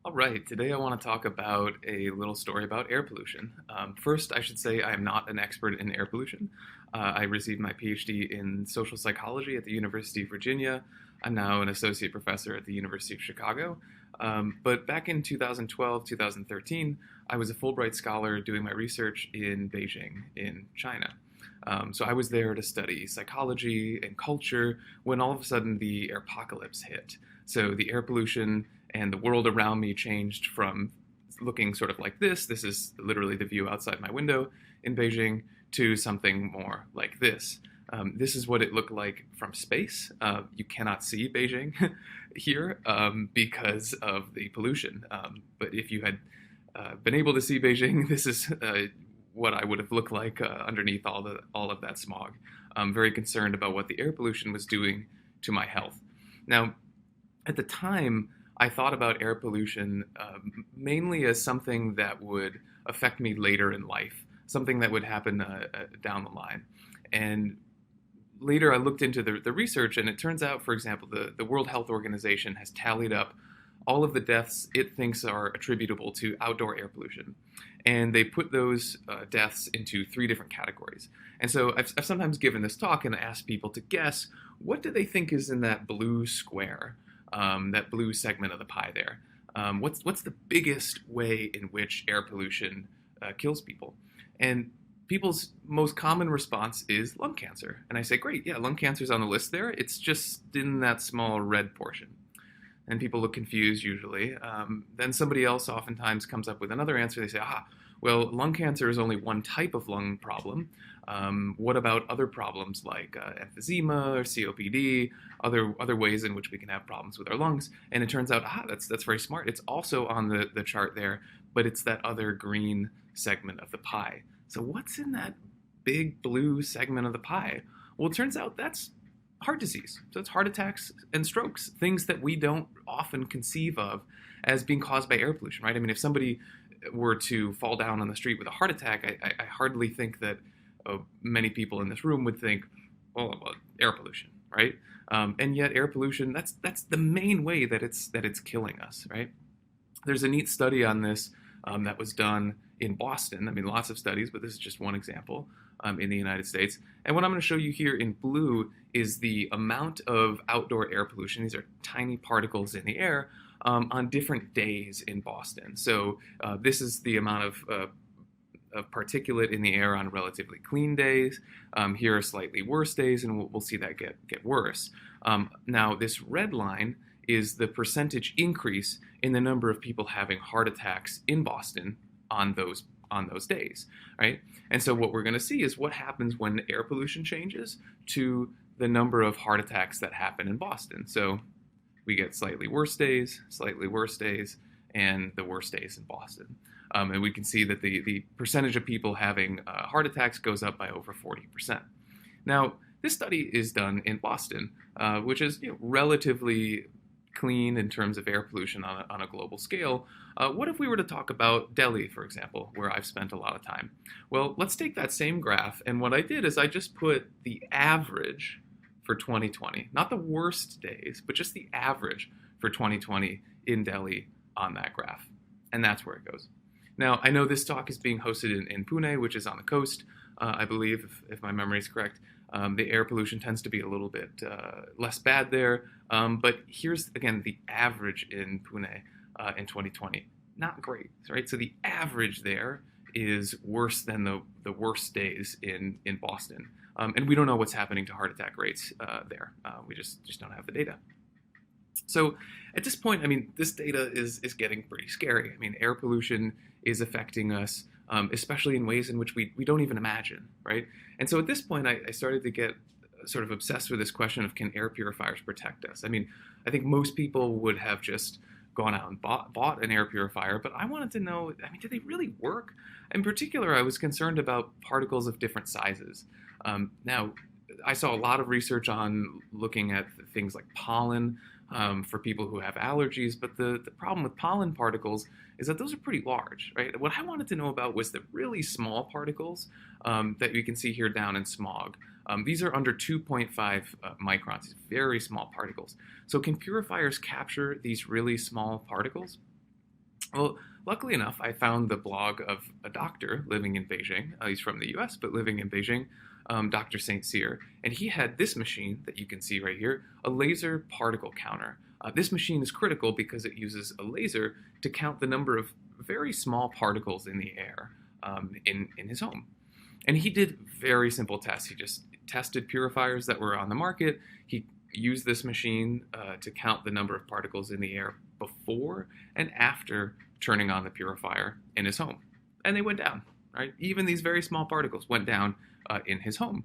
All right, today I want to talk about a little story about air pollution. First, I should say I am not an expert in air pollution. I received my PhD in social psychology at the University of Virginia. I'm now an associate professor at the University of Chicago. But back in 2012, 2013, I was a Fulbright scholar doing my research in Beijing, in China. So I was there to study psychology and culture when all of a sudden the airpocalypse hit. So the air pollution and the world around me changed from looking sort of like this is literally the view outside my window in Beijing, to something more like this. This is what it looked like from space. You cannot see Beijing here because of the pollution. But if you had been able to see Beijing, this is what I would have looked like underneath all of that smog. I'm very concerned about what the air pollution was doing to my health. Now, at the time, I thought about air pollution mainly as something that would affect me later in life, something that would happen down the line. And later I looked into the research, and it turns out, for example, the World Health Organization has tallied up all of the deaths it thinks are attributable to outdoor air pollution. And they put those deaths into three different categories. And so I've sometimes given this talk and asked people to guess, what do they think is in that blue square? That blue segment of the pie there. What's the biggest way in which air pollution kills people? And people's most common response is lung cancer. And I say, great, yeah, lung cancer's on the list there. It's just in that small red portion. And people look confused usually. Then somebody else oftentimes comes up with another answer. They say, well, lung cancer is only one type of lung problem. What about other problems like emphysema or COPD, other ways in which we can have problems with our lungs? And it turns out, that's very smart. It's also on the chart there, but it's that other green segment of the pie. So what's in that big blue segment of the pie? Well, it turns out that's heart disease. So it's heart attacks and strokes, things that we don't often conceive of as being caused by air pollution, right? I mean, if somebody were to fall down on the street with a heart attack, I hardly think that many people in this room would think, well, air pollution, right? And yet air pollution, that's the main way that it's killing us, right? There's a neat study on this that was done in Boston. I mean, lots of studies, but this is just one example in the United States. And what I'm going to show you here in blue is the amount of outdoor air pollution. These are tiny particles in the air on different days in Boston. So this is the amount of particulate in the air on relatively clean days. Here are slightly worse days, and we'll see that get worse. Now, this red line is the percentage increase in the number of people having heart attacks in Boston on those days, right? And so what we're going to see is what happens when air pollution changes to the number of heart attacks that happen in Boston. So we get slightly worse days, and the worst days in Boston. And we can see that the percentage of people having heart attacks goes up by over 40%. Now, this study is done in Boston, which is relatively clean in terms of air pollution on a global scale. What if we were to talk about Delhi, for example, where I've spent a lot of time? Well, let's take that same graph, and what I did is I just put the average for 2020, not the worst days, but just the average for 2020 in Delhi on that graph. And that's where it goes. Now, I know this talk is being hosted in Pune, which is on the coast, I believe, if my memory is correct. The air pollution tends to be a little bit less bad there. But here's, again, the average in Pune in 2020. Not great, right? So the average there is worse than the worst days in Boston. And we don't know what's happening to heart attack rates there. We just don't have the data. So at this point, I mean, this data is getting pretty scary. I mean, air pollution is affecting us, especially in ways in which we don't even imagine, right? And so at this point, I started to get sort of obsessed with this question of, can air purifiers protect us? I mean, I think most people would have just gone out and bought an air purifier, but I wanted to know, I mean, do they really work? In particular, I was concerned about particles of different sizes. Now, I saw a lot of research on looking at things like pollen for people who have allergies, but the problem with pollen particles is that those are pretty large, right? What I wanted to know about was the really small particles that you can see here down in smog. These are under 2.5 microns, very small particles. So can purifiers capture these really small particles? Well, luckily enough, I found the blog of a doctor living in Beijing. He's from the US, but living in Beijing, Dr. St. Cyr. And he had this machine that you can see right here, a laser particle counter. This machine is critical because it uses a laser to count the number of very small particles in the air in his home. And he did very simple tests. He just tested purifiers that were on the market. He used this machine to count the number of particles in the air before and after turning on the purifier in his home. And they went down, right? Even these very small particles went down in his home.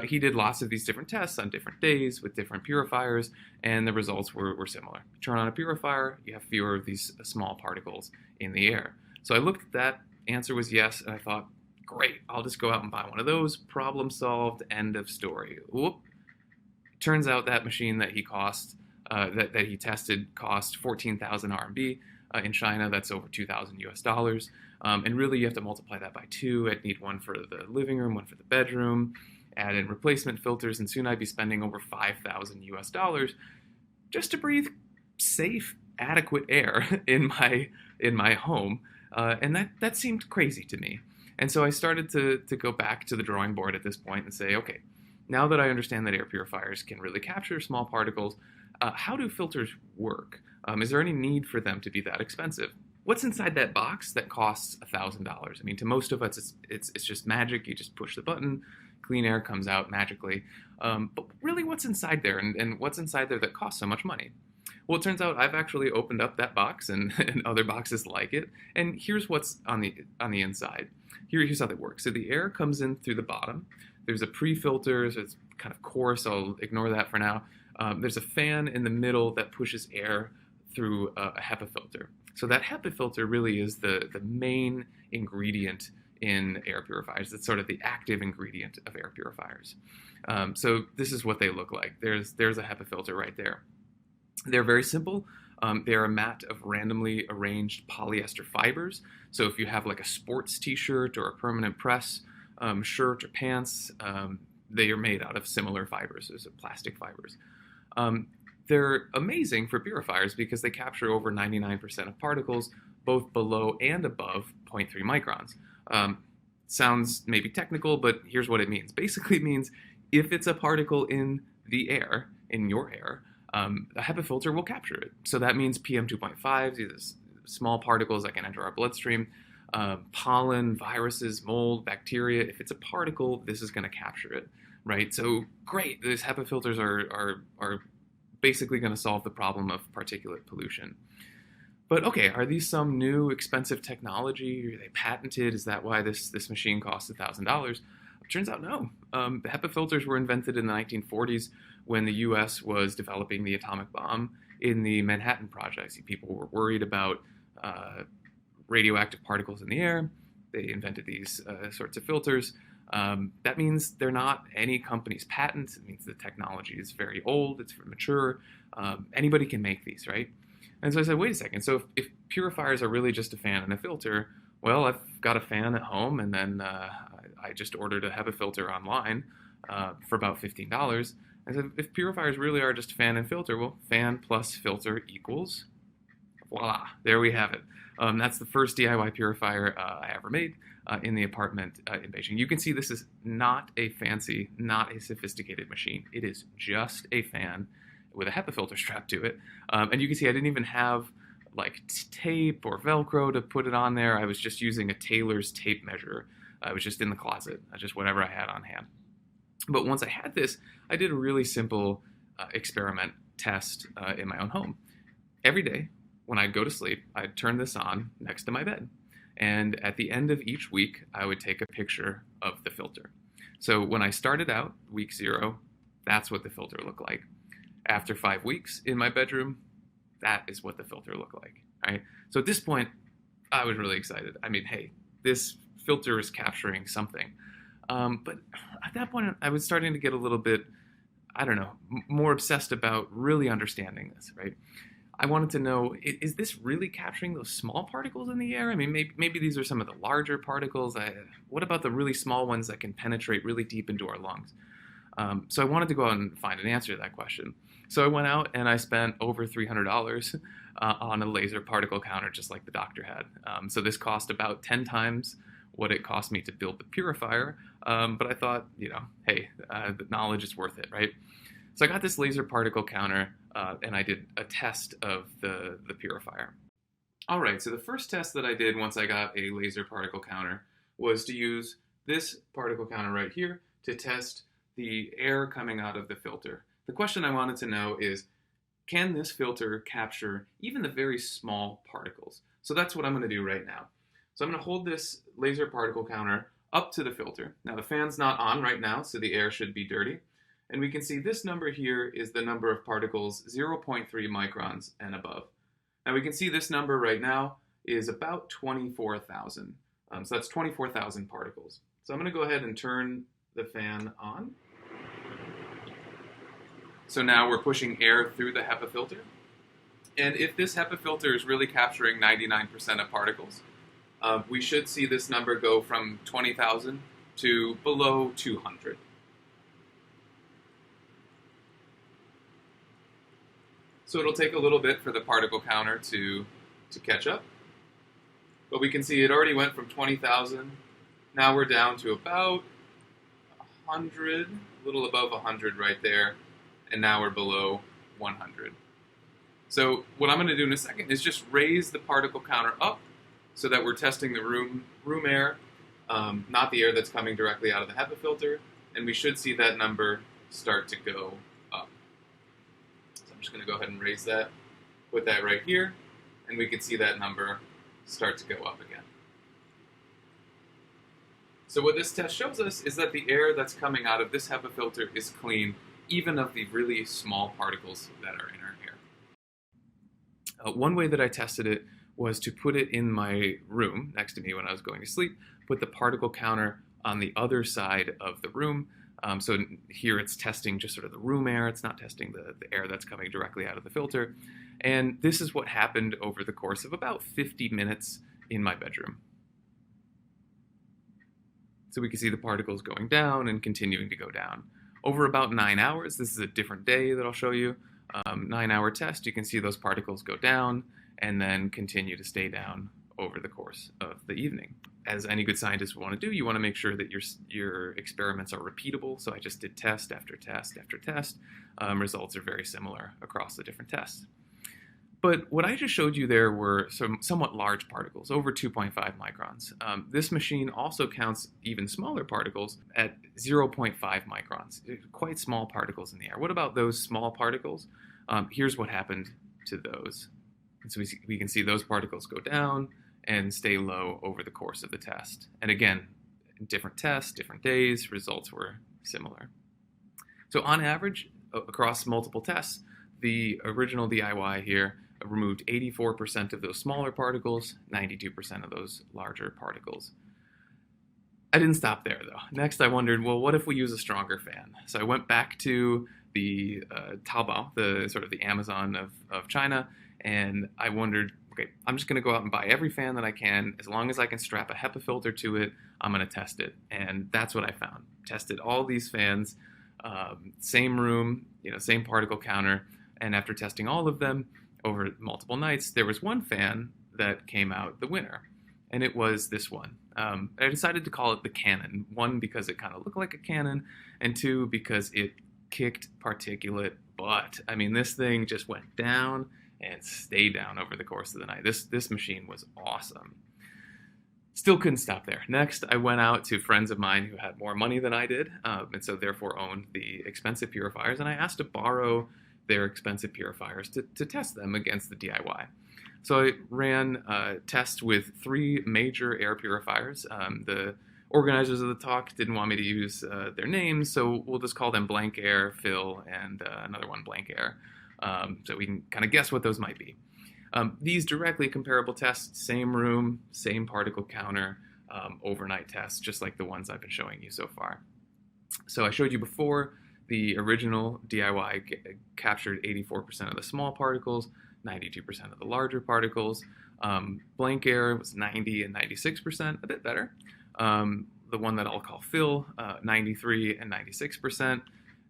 He did lots of these different tests on different days with different purifiers, and the results were similar. You turn on a purifier, you have fewer of these small particles in the air. So I looked at that, answer was yes, and I thought, great, I'll just go out and buy one of those, problem solved, end of story. Whoop. Turns out that machine that he that he tested cost 14,000 RMB. In China, that's over 2,000 US dollars. And really, you have to multiply that by 2. I'd need one for the living room, one for the bedroom, add in replacement filters, and soon I'd be spending over 5,000 US dollars just to breathe safe, adequate air in my home. And that seemed crazy to me. And so I started to go back to the drawing board at this point and say, okay, now that I understand that air purifiers can really capture small particles, how do filters work? Is there any need for them to be that expensive? What's inside that box that costs $1,000? I mean, to most of us, it's just magic. You just push the button, clean air comes out magically. But really, what's inside there, and what's inside there that costs so much money? Well, it turns out I've actually opened up that box and other boxes like it, and here's what's on the inside. Here's how that works. So the air comes in through the bottom. There's a pre-filter, so it's kind of coarse. I'll ignore that for now. There's a fan in the middle that pushes air through a HEPA filter. So that HEPA filter really is the main ingredient in air purifiers. It's sort of the active ingredient of air purifiers. So this is what they look like. There's a HEPA filter right there. They're very simple. They're a mat of randomly arranged polyester fibers. So if you have like a sports t-shirt or a permanent press shirt or pants, they are made out of similar fibers, so plastic fibers. They're amazing for purifiers because they capture over 99% of particles, both below and above 0.3 microns. Sounds maybe technical, but here's what it means. Basically, it means if it's a particle in the air, in your air, a HEPA filter will capture it. So that means PM 2.5, these small particles that can enter our bloodstream, pollen, viruses, mold, bacteria. If it's a particle, this is going to capture it, right? So great, these HEPA filters are basically going to solve the problem of particulate pollution. But okay, are these some new expensive technology? Are they patented? Is that why this machine costs $1,000? Turns out no. The HEPA filters were invented in the 1940s when the US was developing the atomic bomb in the Manhattan Project. People were worried about radioactive particles in the air. They invented these sorts of filters. That means they're not any company's patent. It means the technology is very old, it's mature. Anybody can make these, right? And so I said, wait a second. So if purifiers are really just a fan and a filter, well, I've got a fan at home, and then I just ordered a HEPA filter online for about $15. I said, if purifiers really are just fan and filter, well, fan plus filter equals, voila, there we have it. That's the first DIY purifier I ever made in the apartment in Beijing. You can see this is not a fancy, not a sophisticated machine. It is just a fan with a HEPA filter strapped to it. And you can see I didn't even have like tape or Velcro to put it on there. I was just using a tailor's tape measure. I was just in the closet, just whatever I had on hand. But once I had this, I did a really simple experiment test in my own home. Every day when I'd go to sleep, I'd turn this on next to my bed. And at the end of each week, I would take a picture of the filter. So when I started out, week 0, that's what the filter looked like. After 5 weeks in my bedroom, that is what the filter looked like, right? So at this point, I was really excited. I mean, hey, this filter is capturing something. But at that point, I was starting to get a little bit, I don't know, more obsessed about really understanding this, right? I wanted to know, is this really capturing those small particles in the air? I mean, maybe these are some of the larger particles. What about the really small ones that can penetrate really deep into our lungs? So I wanted to go out and find an answer to that question. So I went out and I spent over $300 on a laser particle counter, just like the doctor had. So this cost about 10 times what it cost me to build the purifier. But I thought, hey, the knowledge is worth it, right? So I got this laser particle counter and I did a test of the purifier. All right, so the first test that I did once I got a laser particle counter was to use this particle counter right here to test the air coming out of the filter. The question I wanted to know is, can this filter capture even the very small particles? So that's what I'm going to do right now. So I'm going to hold this laser particle counter up to the filter. Now the fan's not on right now, so the air should be dirty. And we can see this number here is the number of particles 0.3 microns and above. Now we can see this number right now is about 24,000. So that's 24,000 particles. So I'm going to go ahead and turn the fan on. So now we're pushing air through the HEPA filter. And if this HEPA filter is really capturing 99% of particles, we should see this number go from 20,000 to below 200. So it'll take a little bit for the particle counter to catch up. But we can see it already went from 20,000. Now we're down to about 100, a little above 100 right there. And now we're below 100. So what I'm going to do in a second is just raise the particle counter up so that we're testing the room air, not the air that's coming directly out of the HEPA filter, and we should see that number start to go up. So I'm just going to go ahead and raise that, put that right here, and we can see that number start to go up again. So what this test shows us is that the air that's coming out of this HEPA filter is clean, even of the really small particles that are in our air. One way that I tested it was to put it in my room next to me when I was going to sleep, put the particle counter on the other side of the room. So here it's testing just sort of the room air, it's not testing the air that's coming directly out of the filter. And this is what happened over the course of about 50 minutes in my bedroom. So we can see the particles going down and continuing to go down. Over about 9 hours, this is a different day that I'll show you, 9-hour test, you can see those particles go down and then continue to stay down over the course of the evening. As any good scientist would want to do, you want to make sure that your experiments are repeatable. So I just did test after test after test. Results are very similar across the different tests. But what I just showed you there were some somewhat large particles, over 2.5 microns. This machine also counts even smaller particles at 0.5 microns, quite small particles in the air. What about those small particles? Here's what happened to those. And so we can see those particles go down and stay low over the course of the test. And again, different tests, different days, results were similar. So on average, across multiple tests, the original DIY here removed 84% of those smaller particles, 92% of those larger particles. I didn't stop there though. Next I wondered, well, what if we use a stronger fan? So I went back to the Taobao, the Amazon of China, and I wondered, okay, I'm just gonna go out and buy every fan that I can. As long as I can strap a HEPA filter to it, I'm gonna test it. And that's what I found. Tested all these fans, same room, same particle counter, and after testing all of them over multiple nights, there was one fan that came out the winner, and it was this one. I decided to call it the Cannon. One, because it kind of looked like a cannon, and two, because it kicked particulate butt. I mean, this thing just went down and stayed down over the course of the night. This machine was awesome. Still couldn't stop there. Next, I went out to friends of mine who had more money than I did, and so therefore owned the expensive purifiers, and I asked to borrow their expensive purifiers to test them against the DIY. So I ran tests with 3 major air purifiers. The organizers of the talk didn't want me to use their names, so we'll just call them Blank Air, Phil, and another one, Blank Air, so we can kind of guess what those might be. These directly comparable tests, same room, same particle counter, overnight tests, just like the ones I've been showing you so far. So I showed you before, the original DIY captured 84% of the small particles, 92% of the larger particles. Blank Air was 90 and 96%, a bit better. The one that I'll call Phil, 93 and 96%.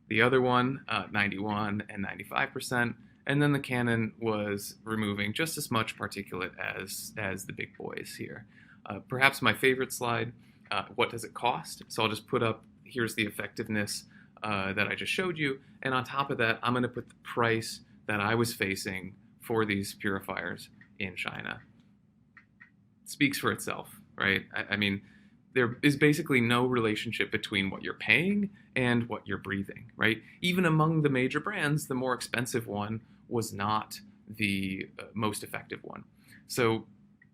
The other one, 91 and 95%. And then the Canon was removing just as much particulate as the big boys here. Perhaps my favorite slide, what does it cost? So I'll just put up, here's the effectiveness that I just showed you. And on top of that, I'm going to put the price that I was facing for these purifiers in China. It speaks for itself, right? I mean, there is basically no relationship between what you're paying and what you're breathing, right? Even among the major brands, the more expensive one was not the most effective one. So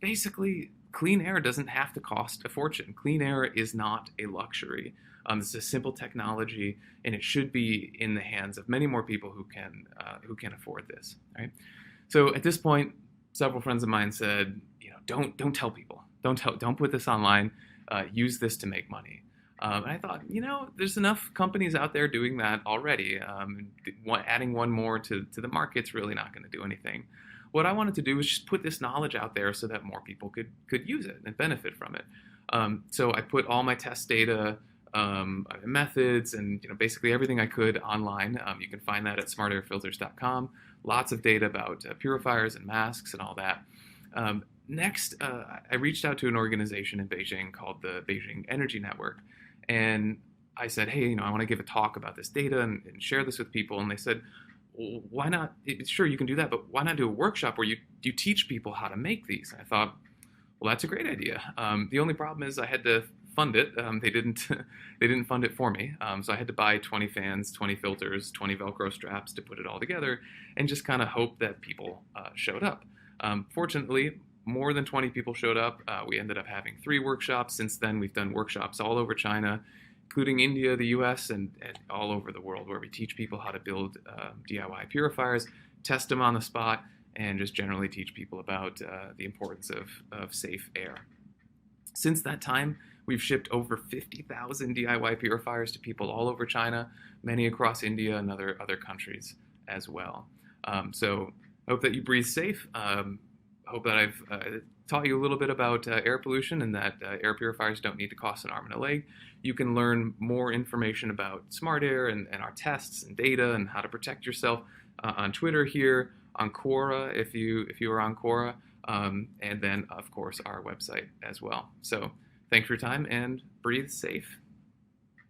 basically, clean air doesn't have to cost a fortune. Clean air is not a luxury. It's a simple technology, and it should be in the hands of many more people who can afford this, right? So at this point, several friends of mine said, don't tell people, don't put this online. Use this to make money. And I thought, there's enough companies out there doing that already. Adding one more to the market's really not going to do anything. What I wanted to do was just put this knowledge out there so that more people could use it and benefit from it. So I put all my test data, methods, and basically everything I could online. You can find that at smartairfilters.com. Lots of data about purifiers and masks and all that. Next, I reached out to an organization in Beijing called the Beijing Energy Network, and I said, hey, I want to give a talk about this data and share this with people. And they said, well, why not? Sure, you can do that, but why not do a workshop where you teach people how to make these? And I thought, well, that's a great idea. The only problem is I had to fund it. They didn't fund it for me. So I had to buy 20 fans, 20 filters, 20 Velcro straps to put it all together, and just kind of hope that people showed up. Fortunately, more than 20 people showed up. We ended up having 3 workshops. Since then, we've done workshops all over China, including India, the US, and all over the world, where we teach people how to build DIY purifiers, test them on the spot, and just generally teach people about the importance of safe air. Since that time, we've shipped over 50,000 DIY purifiers to people all over China, many across India and other countries as well. So I hope that you breathe safe. Hope that I've taught you a little bit about air pollution, and that air purifiers don't need to cost an arm and a leg. You can learn more information about smart air and our tests and data and how to protect yourself on Twitter here, on Quora if you are on Quora, and then of course our website as well. So thanks for your time, and breathe safe.